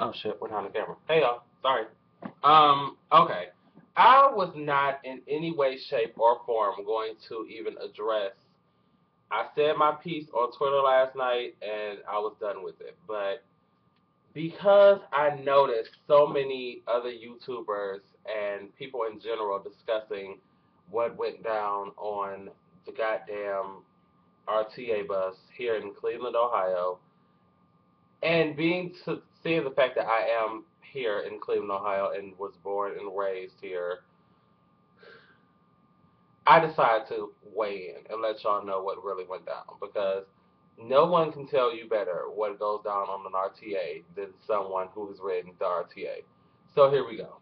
Oh shit, we're not on the camera. Hey y'all, sorry. Okay. I was not in any way, shape, or form going to even address. I said my piece on Twitter last night and I was done with it. But because I noticed so many other YouTubers and people in general discussing what went down on the goddamn RTA bus here in Cleveland, Ohio, and seeing the fact that I am here in Cleveland, Ohio, and was born and raised here, I decided to weigh in and let y'all know what really went down because no one can tell you better what goes down on an RTA than someone who has ridden the RTA. So here we go.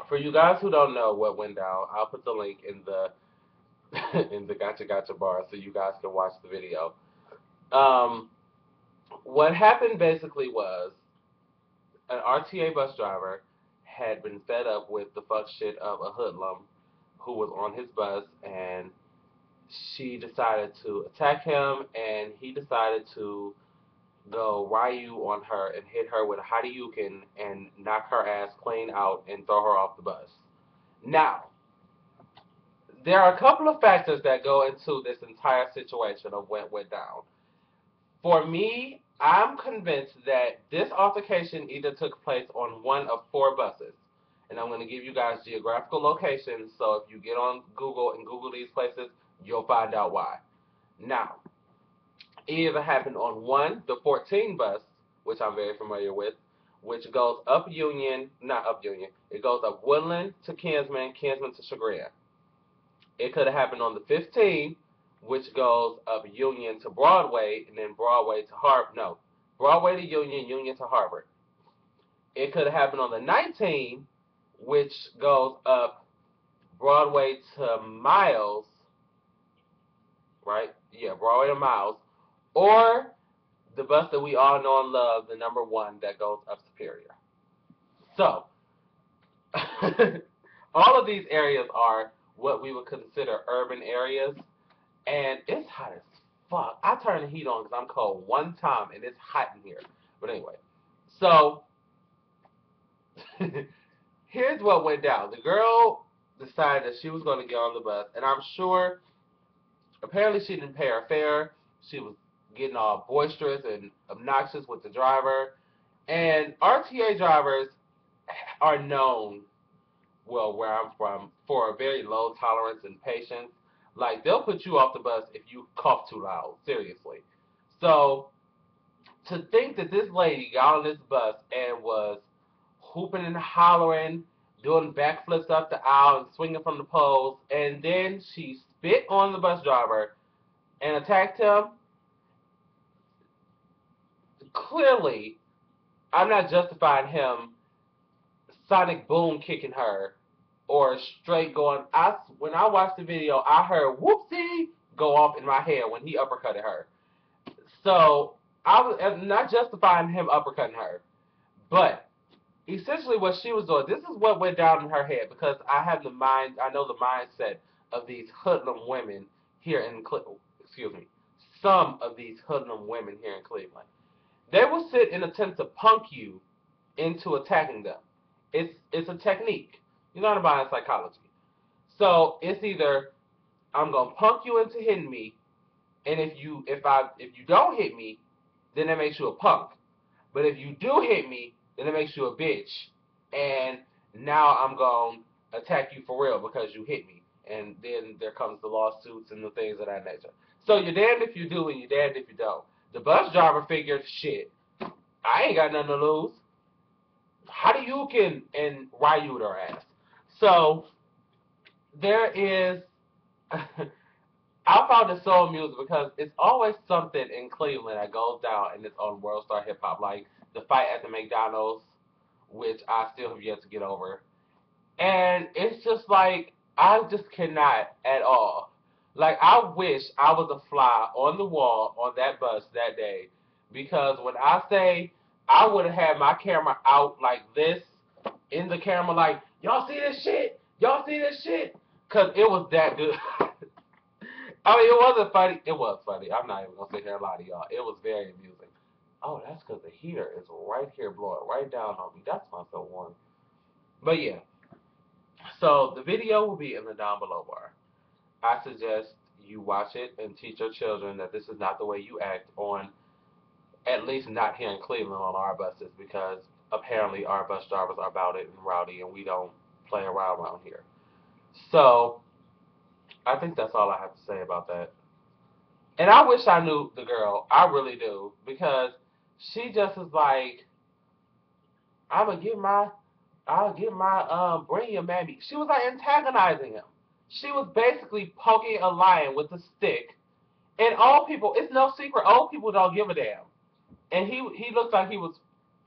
For you guys who don't know what went down, I'll put the link in the in the Gotcha Gotcha bar so you guys can watch the video. Um, what happened basically was an RTA bus driver had been fed up with the fuck shit of a hoodlum who was on his bus, and she decided to attack him, and he decided to go Ryu on her and hit her with a Hadouken and knock her ass clean out and throw her off the bus. Now, there are a couple of factors that go into this entire situation of what went down. For me, I'm convinced that this altercation either took place on one of four buses. And I'm going to give you guys geographical locations, so if you get on Google and Google these places, you'll find out why. Now, it either happened on one, the 14 bus, which I'm very familiar with, which goes up Union, not up Union, it goes up Woodland to Kinsman, Kinsman to Chagrin. It could have happened on the 15, which goes up Union to Broadway, and then Broadway to Harvard. No, Broadway to Union, Union to Harvard. It could have happened on the 19, which goes up Broadway to Miles, right? Yeah, Broadway to Miles. Or the bus that we all know and love, the number one that goes up Superior. So, all of these areas are what we would consider urban areas, and it's hot as fuck. I turn the heat on because I'm cold one time, and it's hot in here. But anyway, so here's what went down. The girl decided that she was going to get on the bus, and I'm sure apparently she didn't pay her fare. She was getting all boisterous and obnoxious with the driver. And RTA drivers are known, well, where I'm from, for a very low tolerance and patience. Like, they'll put you off the bus if you cough too loud, seriously. So, to think that this lady got on this bus and was hooping and hollering, doing backflips up the aisle and swinging from the poles, and then she spit on the bus driver and attacked him, clearly, I'm not justifying him sonic boom kicking her or straight going. When I watched the video, I heard whoopsie go off in my head when he uppercutted her. So I was not justifying him uppercutting her, but essentially what she was doing. This is what went down in her head because I know the mindset of these hoodlum women here in excuse me, some of these hoodlum women here in Cleveland. They will sit and attempt to punk you into attacking them. It's a technique. You learn about it in psychology. So it's either I'm gonna punk you into hitting me, and if you don't hit me, then that makes you a punk. But if you do hit me, then it makes you a bitch. And now I'm gonna attack you for real because you hit me. And then there comes the lawsuits and the things of that nature. So you're damned if you do and you're damned if you don't. The bus driver figured, shit, I ain't got nothing to lose. How do you can and Ryu their ass? So there is. I found it so amusing because it's always something in Cleveland that goes down and it's on World Star Hip Hop, like the fight at the McDonald's, which I still have yet to get over. And it's just like I just cannot at all. Like I wish I was a fly on the wall on that bus that day because when I say I would have had my camera out like this in the camera, like y'all see this shit, y'all see this shit, because it was that good. I mean, it wasn't funny. It was funny. I'm not even gonna sit here and lie to y'all. It was very amusing. Oh, that's because the heater is right here blowing right down on me. That's why I'm so warm. But yeah, so the video will be in the down below bar. I suggest you watch it and teach your children that this is not the way you act on, at least not here in Cleveland on our buses, because apparently our bus drivers are about it and rowdy and we don't play around here. So I think that's all I have to say about that. And I wish I knew the girl. I really do. Because she just is like, I'ma get my I'll get my bring your mammy. She was like antagonizing him. She was basically poking a lion with a stick. And old people, it's no secret, old people don't give a damn. And he looks like he was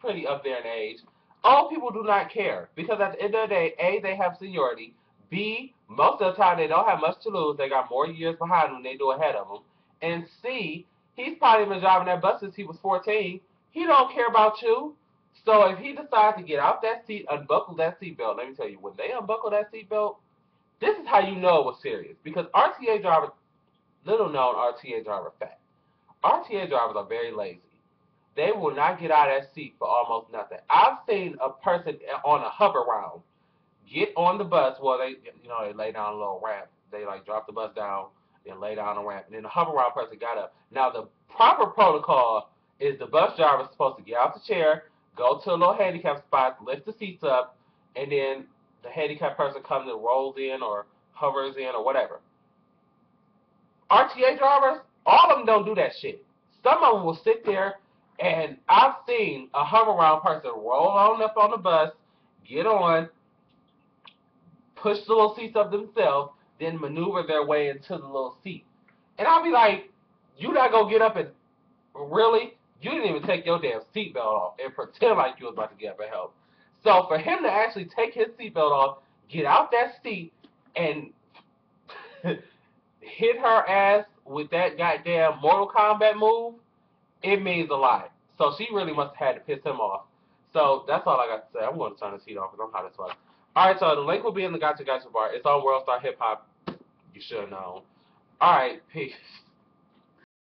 pretty up there in age. Old people do not care because at the end of the day, A, they have seniority. B, most of the time they don't have much to lose. They got more years behind them than they do ahead of them. And C, he's probably been driving that bus since he was 14. He don't care about you. So if he decides to get out that seat, unbuckle that seatbelt, let me tell you, when they unbuckle that seatbelt, this is how you know it was serious. Because RTA drivers, little known RTA driver fact, RTA drivers are very lazy. They will not get out of that seat for almost nothing. I've seen a person on a hover round get on the bus. Well, they lay down a little ramp. They like drop the bus down, then lay down a ramp, and then the hover round person got up. Now the proper protocol is the bus driver is supposed to get out the chair, go to a little handicap spot, lift the seats up, and then the handicapped person comes and rolls in or hovers in or whatever. RTA drivers, all of them don't do that shit. Some of them will sit there, and I've seen a hover round person roll on up on the bus, get on, push the little seats up themselves, then maneuver their way into the little seat. And I'll be like, you not gonna get up and really? You didn't even take your damn seatbelt off and pretend like you was about to get up and help. So for him to actually take his seatbelt off, get out that seat, and hit her ass with that goddamn Mortal Kombat move, it means a lot. So she really must have had to piss him off. So that's all I got to say. I'm going to turn this heat off because I'm hot as fuck. All right, so the link will be in the Gotcha Gotcha bar. It's on World Star Hip Hop. You should have known. All right, peace.